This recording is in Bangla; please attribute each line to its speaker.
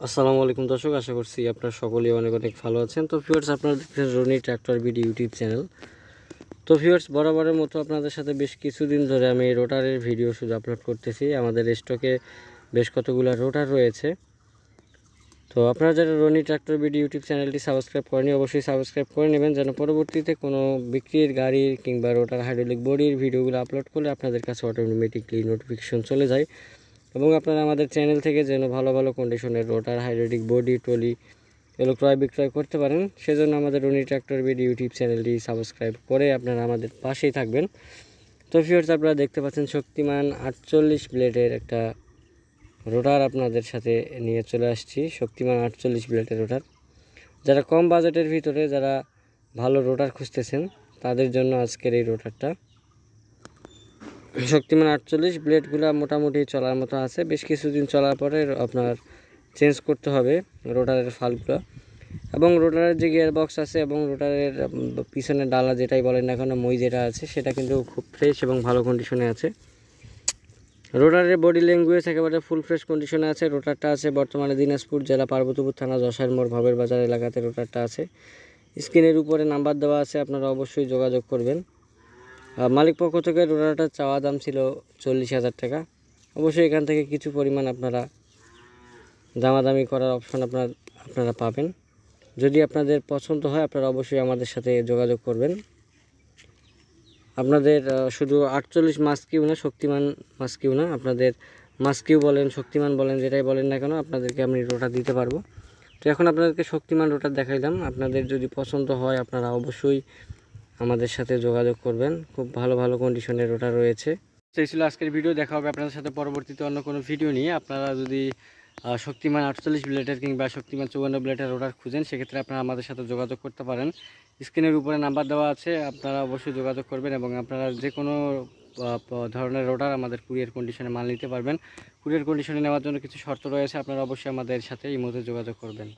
Speaker 1: আসসালামু আলাইকুম দর্শক, আশা করছি আপনারা সকলেই অনেক অনেক ভালো আছেন। তো ভিউয়ার্স, আপনারা দেখছেন Roni tractor BD YouTube channel. তো ভিউয়ার্স, বরাবরের মতো আপনাদের সাথে বেশ কিছুদিন ধরে আমি রোটারের ভিডিও শুধু আপলোড করতেছি। আমাদের স্টকে বেশ কতগুলো রোটার রয়েছে। তো আপনারা যারা রনি ট্র্যাক্টর বিডি ইউটিউব চ্যানেলটি সাবস্ক্রাইব করেনি, অবশ্যই সাবস্ক্রাইব করে নেবেন, যেন পরবর্তীতে কোনো বিক্রির গাড়ির কিংবা রোটার হাইড্রোলিক বডির ভিডিওগুলো আপলোড করলে আপনাদের কাছে অটোমেটিকলি নোটিফিকেশন চলে যায় এবং আপনারা আমাদের চ্যানেল থেকে যেন ভালো ভালো কন্ডিশনের রোটার হাইড্রোলিক বডি টলি এগুলো ক্রয় বিক্রয় করতে পারেন। সেজন্য আমাদের রনি ট্র্যাক্টর বিডি ইউটিউব চ্যানেলটি সাবস্ক্রাইব করে আপনারা আমাদের পাশেই থাকবেন। তো ভিউয়ার্স, আপনারা দেখতে পাচ্ছেন শক্তিমান 48 ব্লেডের একটা রোটার আপনাদের সাথে নিয়ে চলে আসছি। শক্তিমান 48 ব্লেডের রোটার, যারা কম বাজেটের ভিতরে যারা ভালো রোটার খুঁজতেছেন তাদের জন্য আজকের এই রোটারটা। শক্তিমান 48 ব্লেডগুলো মোটামুটি চলার মতো আছে, বেশ কিছুদিন চলার পরে আপনার চেঞ্জ করতে হবে রোটারের ফাল্বগুলো এবং রোটারের যে গিয়ার বক্স আছে এবং রোটারের পিছনের ডালা যেটাই বলেন না কেন, মই যেটা আছে সেটা কিন্তু খুব ফ্রেশ এবং ভালো কন্ডিশনে আছে। রোটারের বডি ল্যাঙ্গুয়েজ একেবারে ফুল ফ্রেশ কন্ডিশনে আছে। রোটারটা আছে বর্তমানে দিনাজপুর জেলা পার্বতীপুর থানা যশার মোড় ভাবের বাজার এলাকাতে রোটারটা আছে। স্ক্রিনের উপরে নাম্বার দেওয়া আছে, আপনারা অবশ্যই যোগাযোগ করবেন। মালিক পক্ষ থেকে রোটারটার চাওয়া দাম ছিল 40,000 টাকা। অবশ্যই এখান থেকে কিছু পরিমাণ আপনারা দামাদামি করার অপশন আপনারা পাবেন। যদি আপনাদের পছন্দ হয় আপনারা অবশ্যই আমাদের সাথে যোগাযোগ করবেন। আপনাদের শুধু 48 মাস্কিউ না, শক্তিমান মাস্কিউ না, আপনাদের মাস্কিউ বলেন শক্তিমান বলেন যেটাই বলেন না কেন, আপনাদেরকে আমি রোটার দিতে পারবো। তো এখন আপনাদেরকে শক্তিমান রোটার দেখাইলাম। আপনাদের যদি পছন্দ হয় আপনারা অবশ্যই আমাদের সাথে যোগাযোগ করবেন। খুব ভালো ভালো কন্ডিশনের রোটার রয়েছে। এই ছিল আজকের ভিডিও। দেখা হবে আপনাদের সাথে পরবর্তীতে অন্য কোনো ভিডিও নিয়ে। আপনারা যদি শক্তিমান 48 ব্লেডের কিংবা শক্তিমান 54 ব্লেডের রোটার খুঁজেন, সেক্ষেত্রে আপনারা আমাদের সাথে যোগাযোগ করতে পারেন। স্ক্রিনের উপরে নাম্বার দেওয়া আছে, আপনারা অবশ্যই যোগাযোগ করবেন এবং আপনারা যে কোনো ধরনের রোটার আমাদের কুরিয়ার কন্ডিশনে মাল নিতে পারবেন। কুরিয়ার কন্ডিশনে নেওয়ার জন্য কিছু শর্ত রয়েছে, আপনারা অবশ্যই আমাদের সাথে এই মুহূর্তে যোগাযোগ করবেন।